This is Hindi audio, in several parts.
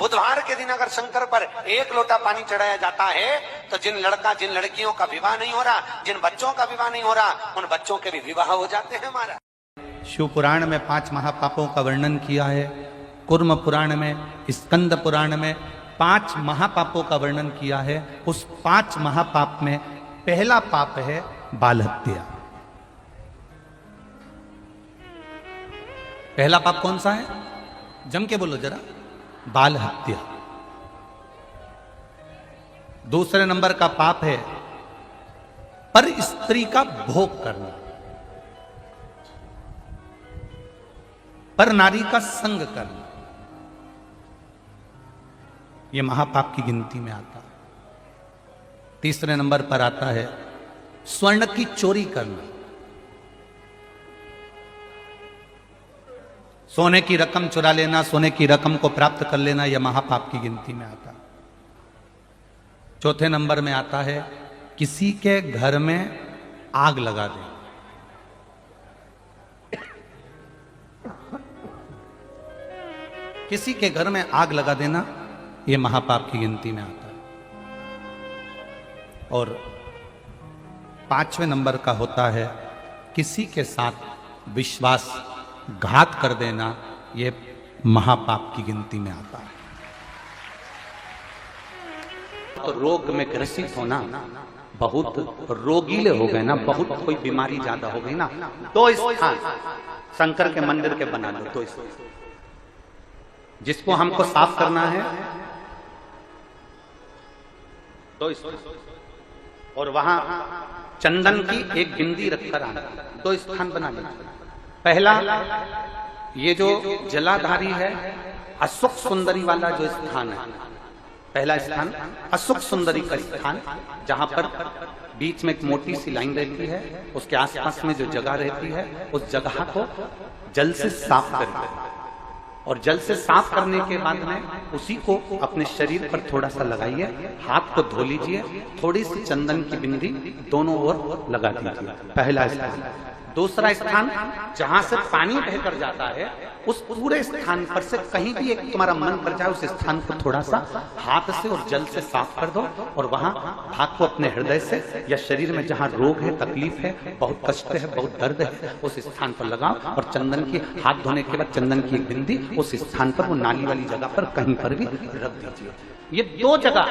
बुधवार के दिन अगर शंकर पर 1 लोटा पानी चढ़ाया जाता है तो जिन लड़कियों का विवाह नहीं हो रहा, जिन बच्चों का विवाह नहीं हो रहा, उन बच्चों के भी विवाह हो जाते हैं हमारा। शिव पुराण में 5 महापापों का वर्णन किया है, कुर्म पुराण में, स्कंद पुराण में 5 महापापों का वर्णन किया है। उस 5 महापाप में पहला पाप है बाल हत्या। पहला पाप कौन सा है? जम के बोलो जरा। बाल हत्या। दूसरे नंबर का पाप है पर स्त्री का भोग करना, पर नारी का संग करना, यह महापाप की गिनती में आता है। तीसरे नंबर पर आता है स्वर्ण की चोरी करना, सोने की रकम चुरा लेना, सोने की रकम को प्राप्त कर लेना, यह महापाप की गिनती में आता है। चौथे नंबर में आता है किसी के घर में आग लगा देना। किसी के घर में आग लगा देना, यह महापाप की गिनती में आता है। और 5वें नंबर का होता है किसी के साथ विश्वासघात कर देना, यह महापाप की गिनती में आता है। तो रोग में ग्रसित होना, बहुत रोगीले हो गए ना, बहुत कोई बीमारी ज्यादा हो गई ना, तो स्थान शंकर के मंदिर के बना दो। तो जिसको हमको साफ करना है तो और वहां चंदन की एक बिंदी रखकर आना, 2 स्थान बना लेना। पहला ये जो जलाधारी है, अशुक सुंदरी वाला जो स्थान है, पहला स्थान अशुक सुंदरी का स्थान, जहां पर बीच में एक मोटी सी लाइन रहती है, उसके आसपास में जो जगह रहती है, उस जगह को जल से साफ करिए। और जल से साफ करने के बाद में उसी को अपने शरीर पर थोड़ा सा लगाइए, हाथ को धो लीजिए, थोड़ी सी चंदन की बिंदी दोनों ओर लगा दीजिए। पहला स्थान। दूसरा स्थान जहां से पानी बहकर जाता है, उस पूरे स्थान पर से कहीं भी एक तुम्हारा मन कर जाए, उस स्थान को थोड़ा सा हाथ से और जल से साफ कर दो, और वहां हाथ को अपने हृदय से या शरीर में जहां रोग है, तकलीफ है, बहुत कष्ट है, बहुत दर्द है, उस स्थान पर लगाओ। और चंदन की हाथ धोने के बाद चंदन की एक बिंदी उस स्थान पर, वो नाली वाली जगह पर कहीं पर भी रख दीजिए। ये 2 जगह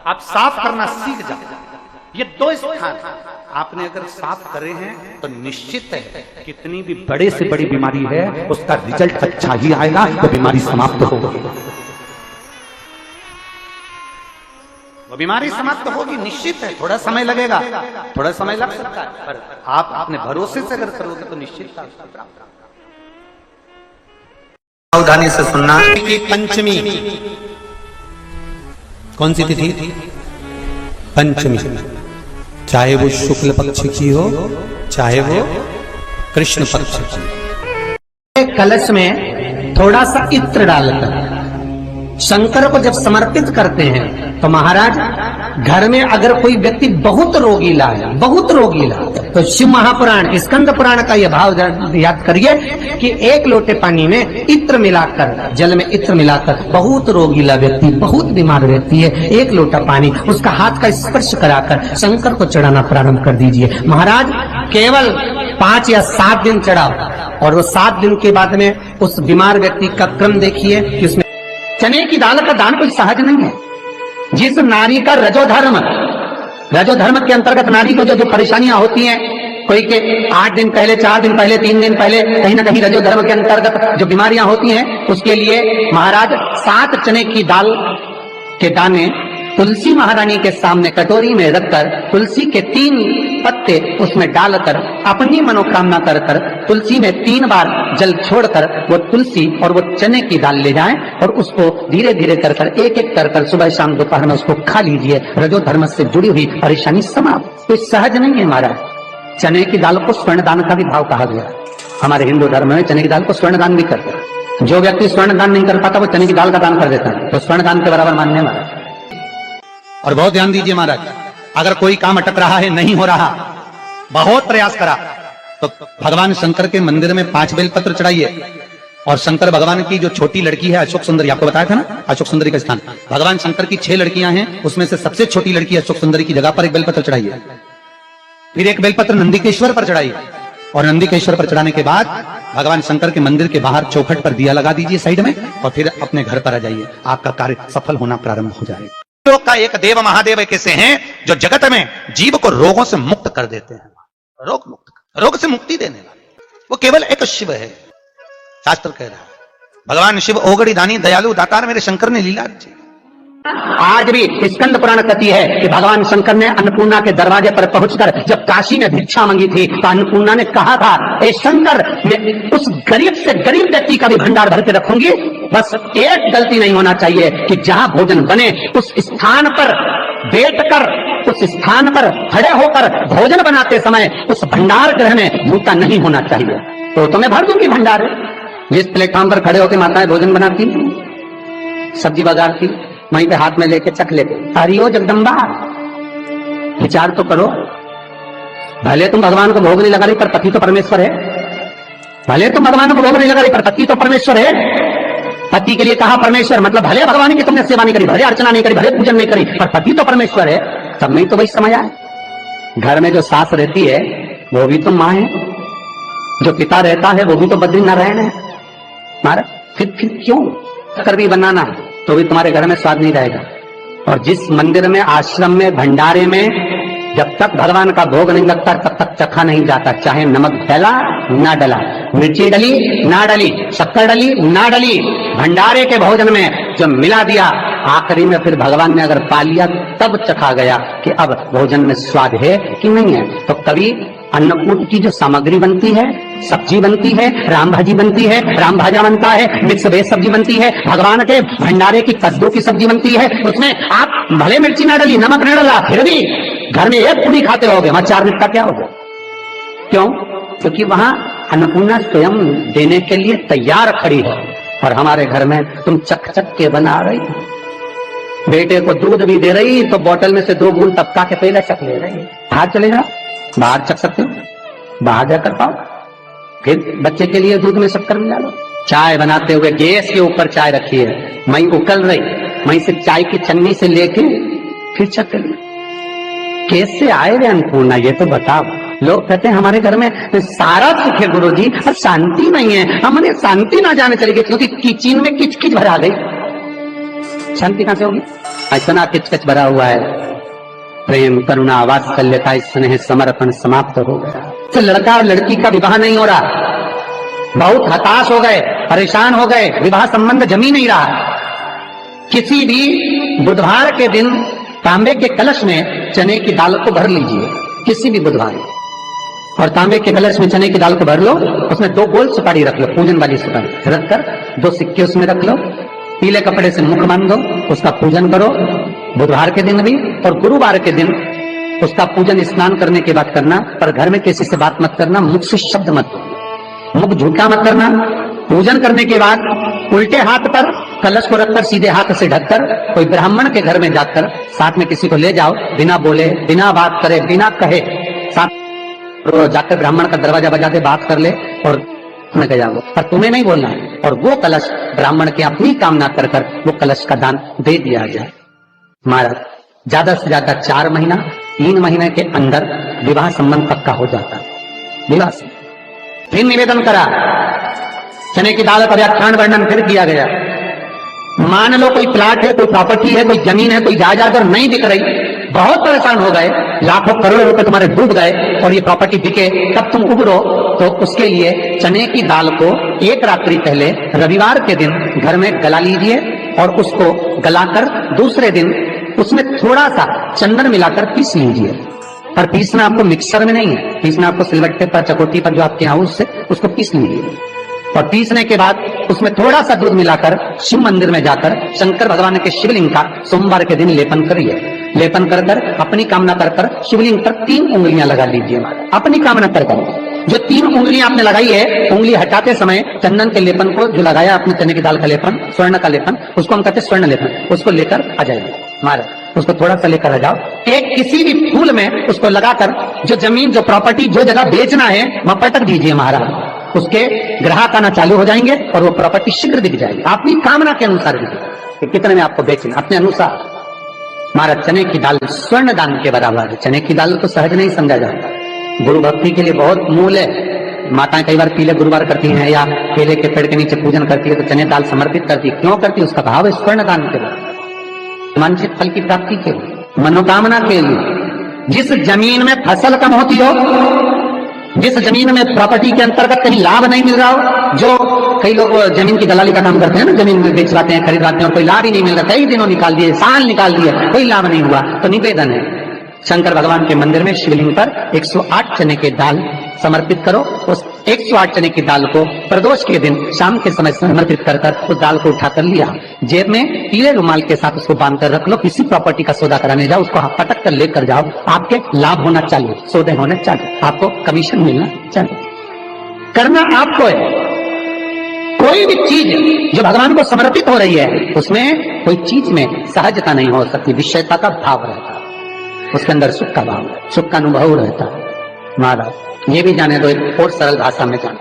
आप साफ करना सीख जाओ। ये 2 स्थान आपने अगर साफ करे हैं तो निश्चित है कितनी भी बड़े से बड़ी बीमारी है, उसका रिजल्ट अच्छा ही आएगा, तो बीमारी समाप्त होगी। वो बीमारी समाप्त होगी, निश्चित है। थोड़ा समय लगेगा, थोड़ा समय लग सकता है, पर आप अपने भरोसे से अगर करोगे तो निश्चित सावधानी से सुनना। कि पंचमी कौन सी तिथि? पंचमी। चाहे वो शुक्ल पक्ष की हो, चाहे वो कृष्ण पक्ष की। कलश में थोड़ा सा इत्र डालकर शंकर को जब समर्पित करते हैं, तो महाराज घर में अगर कोई व्यक्ति बहुत रोगीला है, बहुत रोगीला, तो शिव महापुराण स्कंद पुराण का यह भाव याद करिए कि 1 लोटे पानी में इत्र मिलाकर, जल में इत्र मिलाकर, बहुत रोगीला व्यक्ति, बहुत बीमार व्यक्ति है, 1 लोटा पानी उसका हाथ का स्पर्श कराकर शंकर को चढ़ाना प्रारंभ कर दीजिए। महाराज केवल 5 या 7 दिन चढ़ाओ, और वो 7 दिन के बाद में उस बीमार व्यक्ति का क्रम देखिए कि उसमें चने की दाल का दान कोई सहज नहीं है। जिस नारी का रजोधर्म के अंतर्गत नारी को जो परेशानियां होती हैं, कोई के 8 दिन पहले, 4 दिन पहले, 3 दिन पहले, कहीं ना कहीं रजोधर्म के अंतर्गत जो बीमारियां होती हैं, उसके लिए महाराज 7 चने की दाल के दाने तुलसी महारानी के सामने कटोरी में रखकर, तुलसी के 3 पत्ते उसमें डालकर, अपनी मनोकामना कर तुलसी में 3 बार जल छोड़कर वो तुलसी और वो चने की दाल ले जाएं, और उसको धीरे धीरे कर एक कर सुबह शाम दोपहर में उसको खा लीजिए। रजोधर्म से जुड़ी हुई परेशानी समाप्त। तो सहज नहीं है महाराज। चने की दाल को स्वर्ण दान का भी भाव कहा गया। हमारे हिंदू धर्म में चने की दाल को स्वर्ण दान भी करते हैं। जो व्यक्ति स्वर्ण दान नहीं कर पाता, वो चने की दाल का दान कर देता है, तो स्वर्ण दान के बराबर मानने वाला। और बहुत ध्यान दीजिए महाराज, अगर कोई काम अटक रहा है, नहीं हो रहा, बहुत प्रयास करा, तो भगवान शंकर के मंदिर में 5 बेलपत्र चढ़ाइए, और शंकर भगवान की जो छोटी लड़की है अशोक सुंदरी, आपको बताया था ना अशोक सुंदरी का स्थान, भगवान शंकर की 6 लड़कियां हैं, उसमें से सबसे छोटी लड़की अशोक सुंदरी की जगह पर एक बेलपत्र चढ़ाई है। फिर एक बेलपत्र नंदीकेश्वर पर चढ़ाई, और नंदीकेश्वर पर चढ़ाने के बाद भगवान शंकर के मंदिर के बाहर चौखट पर दिया लगा दीजिए साइड में, और फिर अपने घर पर आ जाइए, आपका कार्य सफल होना प्रारंभ हो जाएगा। लोक का एक देव महादेव एक ऐसे हैं जो जगत में जीव को रोगों से मुक्त कर देते हैं, रोग से मुक्ति देने वाले, वो केवल एक शिव है। शास्त्र कह रहा है भगवान शिव ओगड़ी दानी दयालु दातार मेरे शंकर ने लीला रची। आज भी स्कंद पुराण कहती है कि भगवान शंकर ने अन्नपूर्णा के दरवाजे पर पहुंचकर जब काशी में भिक्षा मांगी थी तो अन्नपूर्णा ने कहा था, ए शंकर, मैं उस गरीब से गरीब व्यक्ति का भी भंडार भर के रखूंगी, बस एक गलती नहीं होना चाहिए कि जहां भोजन बने उस स्थान पर बैठकर, उस स्थान पर खड़े होकर भोजन बनाते समय उस भंडार गृह में जूता नहीं होना चाहिए। तो तुम्हें भर दूंगी भंडार। जिस प्लेटफॉर्म पर खड़े होकर माताएं भोजन बनाती, सब्जी बगाड़ती, वहीं पे हाथ में लेके चख लेते, हरिओ जगदम्बा, विचार तो करो। भले तुम भगवान को भोग नहीं लगा रही पर पति तो परमेश्वर है, भले तुम भगवान को भोग नहीं लगा रही पर पति तो परमेश्वर है। पति के लिए कहा परमेश्वर, मतलब भले भगवान की तुमने सेवा नहीं करी, भले अर्चना नहीं करी, भले पूजन नहीं करी, पर पति तो परमेश्वर है। तब नहीं तो वही समझ आए। घर में जो सास रहती है वो भी तो माँ है, जो पिता रहता है वो भी तो बद्रीनारायण है। महाराज फिर क्यों कर भी बनाना तो भी तुम्हारे घर में स्वाद नहीं रहेगा। और जिस मंदिर में, आश्रम में, भंडारे में जब तक भगवान का भोग नहीं लगता तब तक चखा नहीं जाता, चाहे नमक डला ना डला, मिर्ची डली ना डली, शक्कर डली ना डली, भंडारे के भोजन में जो मिला दिया आखिरी में फिर भगवान ने अगर पा लिया तब चखा गया कि अब भोजन में स्वाद है कि नहीं है। तो कभी अन्नकूट की जो सामग्री बनती है, सब्जी बनती है, राम भाजी बनती है, राम भाजा बनता है, मिक्स वेज सब्जी बनती है, भगवान के भंडारे की कद्दू की सब्जी बनती है, उसमें आप भले मिर्ची ना डली, नमक ना डला, फिर भी घर में एक पूरी खाते रहोगे, वहां 4 मिनट का क्या होगा? क्यों? क्योंकि वहां अन्नपूर्णा स्वयं देने के लिए तैयार खड़ी है। और हमारे घर में तुम चक चक के बना रही, बेटे को दूध भी दे रही तो बोतल में से 2 बूंद टपका के पहले चक ले रही। बाहर चले जाओ, बाहर चख सकते हो, बाहर जाकर पाओ, फिर बच्चे के लिए दूध में शक्कर मिला लो। चाय बनाते हुए गैस के ऊपर चाय रखी है, मई उकल रही, मई से चाय की छन्नी से लेके फिर चख ली। कैसे आए रे अन्नपूर्णा, ये तो बताओ। लोग कहते हैं हमारे घर में सारा सुख है गुरुजी, और शांति नहीं है, हमने शांति ना जाने चली गई क्योंकि किचन में किच किच भरा गई। शांति कहां से होगी? ऐसा किच किच भरा हुआ है। प्रेम, करुणा, वात्सल्यता, स्नेह, समर्पण समाप्त हो गया। तो लड़का और लड़की का विवाह नहीं हो रहा, बहुत हताश हो गए, परेशान हो गए, विवाह संबंध जमी नहीं रहा। किसी भी बुधवार के दिन तांबे के कलश में चने की दाल को भर लीजिए, किसी भी बुधवार, और तांबे के कलश में चने की दाल को भर लो, उसमें 2 गोल सुपारी रख लो, पूजन वाली सुपारी रखकर 2 सिक्के उसमें रख लो, पीले कपड़े से मुख बांध दो, उसका पूजन करो बुधवार के दिन भी, और गुरुवार के दिन उसका पूजन स्नान करने के बाद करना। पर घर में किसी से बात मत करना, मुख से शब्द मत, मुख झूठा मत करना। पूजन करने के बाद उल्टे हाथ पर कलश को रखकर सीधे हाथ से ढककर कोई ब्राह्मण के घर में जाकर साथ में किसी को ले जाओ, बिना बोले, बिना बात करे, बिना कहे, साथ जाकर ब्राह्मण का दरवाजा बजा के बात कर ले और में जाओ, पर तुम्हें नहीं बोलना है। और वो कलश ब्राह्मण की अपनी कामना कर कर वो कलश का दान दे दिया जाए। महाराज ज्यादा से ज्यादा 4 महीना 3 महीने के अंदर विवाह संबंध पक्का हो जाता है। विवाह से फिर निवेदन करा, चने की दाल का व्याख्यान वर्णन फिर किया गया। मान लो कोई प्लाट है, कोई प्रॉपर्टी है, कोई जमीन है, कोई जायदाद और नहीं बिक रही, बहुत परेशान हो गए, लाखों करोड़ों रुपए तुम्हारे डूब गए और ये प्रॉपर्टी बिके, तब तुम उबरो, तो उसके लिए चने की दाल को 1 रात्रि पहले रविवार के दिन घर में गला लीजिए और उसको गलाकर दूसरे दिन उसमें थोड़ा सा चंदन मिलाकर पीस लीजिए। पर पीसना आपको मिक्सर में नहीं है, पीसना आपको सिलबट्टे पर, चकोटी पर जो आपके यहाँ उससे उसको पीस लीजिए। और पीसने के बाद उसमें थोड़ा सा दूध मिलाकर शिव मंदिर में जाकर शंकर भगवान के शिवलिंग का सोमवार के दिन लेपन करिए। लेपन कर कर अपनी कामना कर कर शिवलिंग पर 3 उंगलियां लगा लीजिए। अपनी कामना कर कर जो 3 उंगलियां आपने लगाई है, उंगली हटाते समय चंदन के लेपन को जो लगाया आपने, चने की दाल का लेपन, स्वर्ण का लेपन, उसको हम कहते हैं स्वर्ण लेपन, उसको लेकर आ जाइए। महाराज उसको थोड़ा सा लेकर आ जाओ, एक किसी भी फूल में उसको लगाकर जो जमीन, जो प्रॉपर्टी, जो जगह बेचना है वहां पटक दीजिए महाराज। उसके ग्राहक आना चालू हो जाएंगे और वो प्रॉपर्टी शीघ्र दिख जाएगी, आपकी कामना के अनुसार दिखेगा कि कितने में आपको बेचना, अपने अनुसार। महाराज चने की दाल स्वर्ण दान के बराबर है। चने की दाल को सहज नहीं समझा जाता, गुरु भक्ति के लिए बहुत मूल है। माताएं कई बार पीले गुरुवार करती हैं या केले के पेड़ के नीचे पूजन करती है तो चने दाल समर्पित करती है। क्यों करती है? उसका भाव है स्वर्ण दान के बराबर, वांछित फल की प्राप्ति के लिए, मनोकामना के लिए। जिस जमीन में फसल कम होती हो, जिस जमीन में प्रॉपर्टी के अंतर्गत कहीं लाभ नहीं मिल रहा हो, जो कई लोग जमीन की दलाली का काम करते हैं ना, जमीन बेचवाते हैं, खरीदवाते हैं और कोई लाभ ही नहीं मिल रहा, कई दिनों निकाल दिए, साल निकाल दिए, कोई लाभ नहीं हुआ, तो निवेदन है शंकर भगवान के मंदिर में शिवलिंग पर 108 चने के दाल समर्पित करो। उस 108 चने की दाल को प्रदोष के दिन शाम के समय समर्पित कर उस दाल को उठाकर लिया, जेब में पीले रुमाल के साथ उसको बांध कर रख लो। किसी प्रॉपर्टी का सौदा कराने जाओ, उसको पटक कर लेकर जाओ, आपके लाभ होना चाहिए, सौदे होने चाहिए, आपको कमीशन मिलना चाहिए। करना आपको है। कोई भी चीज जो भगवान को समर्पित हो रही है उसमें कोई चीज में सहजता नहीं हो सकती, विषयता का भाव रहता है, उसके अंदर सुख का भाव, सुख का अनुभव रहता है। महाराज ये भी जाने दो, एक और सरल भाषा में जाने,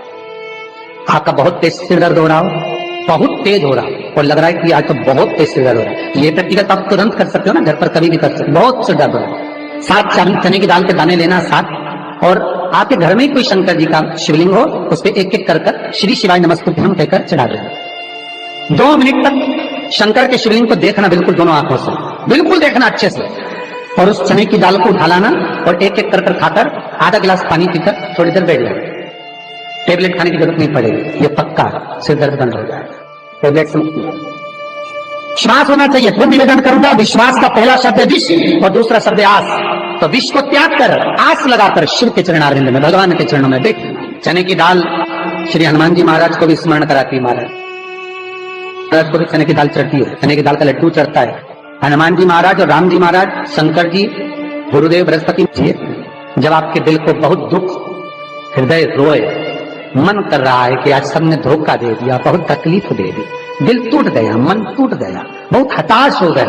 आपका बहुत तेज सिर दर्द हो रहा हो, बहुत तेज हो रहा हो और लग रहा है कि आज तो बहुत तेज सिर दर्द हो रहा है, ये व्यक्तिगत आप तुरंत कर सकते हो ना, घर पर कभी भी कर सकते हो। बहुत सिर दर्द हो रहा है, 7 चने की दाल के दाने लेना 7, और आपके घर में ही कोई शंकर जी का शिवलिंग हो, उस पर एक एक कर श्री शिवाय नमस्तुभ्यम कहकर चढ़ा देना। 2 मिनट तक शंकर के शिवलिंग को देखना, बिल्कुल दोनों आंखों से बिल्कुल देखना अच्छे से, और उस चने की दाल को उठा लाना और एक एक कर खाकर आधा गिलास पानी पीकर थोड़ी देर बैठ जाए। टेबलेट खाने की जरूरत नहीं पड़ेगी, ये पक्का सिर दर्द बंद हो जाएगा। टेबलेट से विश्वास होना चाहिए। फिर निवेदन करूंगा, विश्वास का पहला शब्द है विष और दूसरा शब्द है आस। तो विष को त्याग कर आस लगाकर शिव के चरणारविंद में, भगवान के चरणों में बैठ। चने की दाल श्री हनुमान जी महाराज को भी स्मरण कराती है। महाराज को भी चने की दाल चढ़ती है, चने की दाल का लड्डू चढ़ता है। हनुमान जी महाराज और राम जी महाराज, शंकर जी, गुरुदेव बृहस्पति जी, जब आपके दिल को बहुत दुख, हृदय रोए, मन कर रहा है कि आज सबने धोखा दे दिया, बहुत तकलीफ दे दी, दिल टूट गया, मन टूट गया, बहुत हताश हो गए,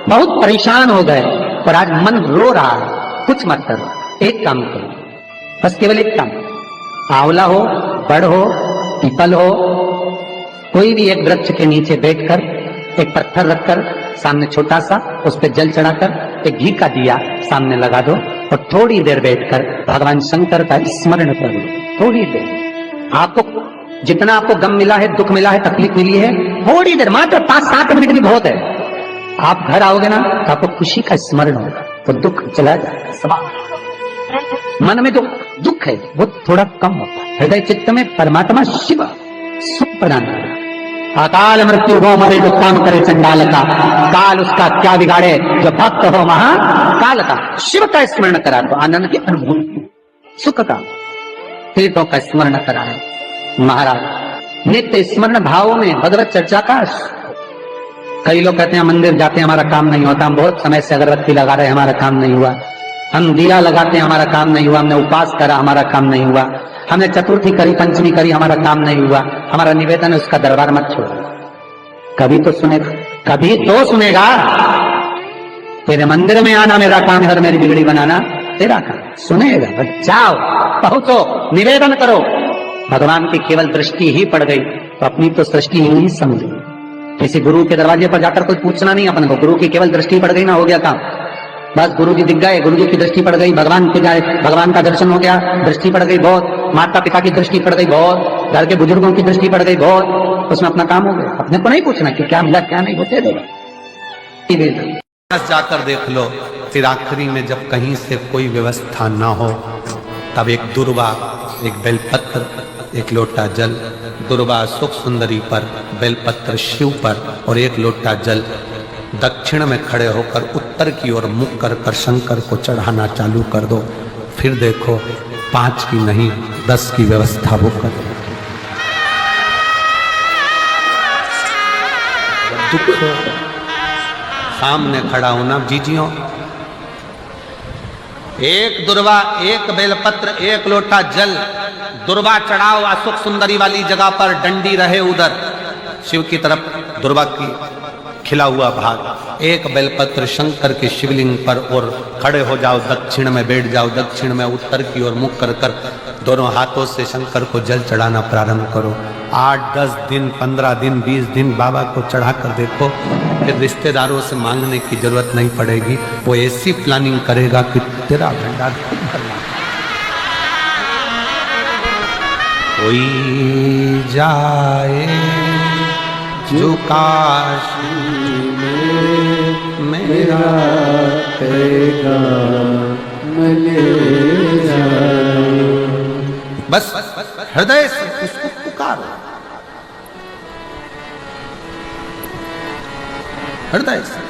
बहुत परेशान हो गए और आज मन रो रहा है, कुछ मत करो, एक काम करो, बस केवल एक काम, आंवला हो, बड़ हो, पीपल हो, कोई भी एक वृक्ष के नीचे बैठकर एक पत्थर रखकर सामने छोटा सा, उस पर जल चढ़ाकर एक घी का दिया सामने लगा दो और थोड़ी देर बैठकर भगवान शंकर का स्मरण कर लो। थोड़ी देर, आपको जितना आपको गम मिला है, दुख मिला है, तकलीफ मिली है, थोड़ी देर, मात्र 5-7 मिनट भी बहुत है। आप घर आओगे ना तो आपको खुशी का स्मरण होगा, तो दुख चला जाएगा, सब मन में जो दुख है वो थोड़ा कम होता है। हृदय चित्त में परमात्मा शिव सुख प्रदान करेगा। अकाल मृत्यु हो मरे जो काम करे चंडाल का, काल उसका क्या बिगाड़े जो भक्त हो महाकाल का। शिव का स्मरण करा तो आनंद की अनुभूति, सुख का, तीर्थों का स्मरण करा है। महाराज नित्य स्मरण भावों में भगवत चर्चा का। कई लोग कहते हैं मंदिर जाते हैं हमारा काम नहीं होता, हम बहुत समय से अगरबत्ती लगा रहे हैं हमारा काम नहीं हुआ, हम दिया लगाते हैं हमारा काम नहीं हुआ, हमने उपास करा हमारा काम नहीं हुआ, हमने चतुर्थी करी, पंचमी करी, हमारा काम नहीं हुआ। हमारा निवेदन है उसका दरबार मत छोड़ो, कभी तो सुनेगा, कभी तो सुनेगा। तेरे मंदिर में आना मेरा काम है और मेरी बिगड़ी बनाना तेरा काम, सुनेगा। जाओ, पहुंचो, निवेदन करो। भगवान की केवल दृष्टि ही पड़ गई तो अपनी तो सृष्टि ही नहीं समझी। किसी गुरु के दरवाजे पर जाकर कोई पूछना नहीं अपन को, गुरु की केवल दृष्टि पड़ गई ना, हो गया काम। बस गुरु जी दिख गए, गुरु जी की दृष्टि पड़ गई, भगवान के जाए, भगवान का दर्शन हो गया, दृष्टि पड़ गई बहुत, माता पिता की दृष्टि पड़ गई बहुत, घर के बुजुर्गों की दृष्टि पड़ गई बहुत, उसमें अपना काम हो गया। अपने को नहीं पूछना कि क्या मिला क्या नहीं, होते देगा। जाकर देख लो, फिर आखिरी में जब कहीं से कोई व्यवस्था ना हो तब एक दुर्वा, एक बेलपत्र, एक लोटा जल, दुर्वा सुख सुंदरी पर, बेलपत्र शिव पर और एक लोटा जल दक्षिण में खड़े होकर उत्तर की ओर मुख कर शंकर को चढ़ाना चालू कर दो। फिर देखो 5 की नहीं 10 की व्यवस्था वो कर दो। दुख सामने खड़ा होना जीजियों, एक दुर्वा, एक बेलपत्र, एक लोटा जल, दुर्वा चढ़ाओ असुख सुंदरी वाली जगह पर, डंडी रहे उधर शिव की तरफ, दुर्वा की खिला हुआ भाग, एक बेलपत्र शंकर के शिवलिंग पर और खड़े हो जाओ, दक्षिण में बैठ जाओ, दक्षिण में उत्तर की ओर मुख कर दोनों हाथों से शंकर को जल चढ़ाना प्रारंभ करो। 8-10 दिन, 15 दिन, 20 दिन बाबा को चढ़ा कर देखो, फिर रिश्तेदारों से मांगने की जरूरत नहीं पड़ेगी। वो ऐसी प्लानिंग करेगा कि तेरा भंडार खुद भरना। कोई जाए जो काशी में मेरा करेगा मलेगा। बस हृदय से उसको पुकारो, हृदय से।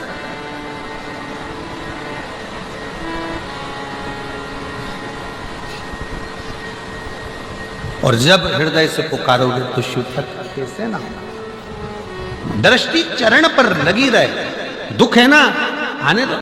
और जब हृदय से पुकारोगे तो शिव तत्व कैसे ना हो। दृष्टि चरण पर लगी रहे, दुख है ना आने दो।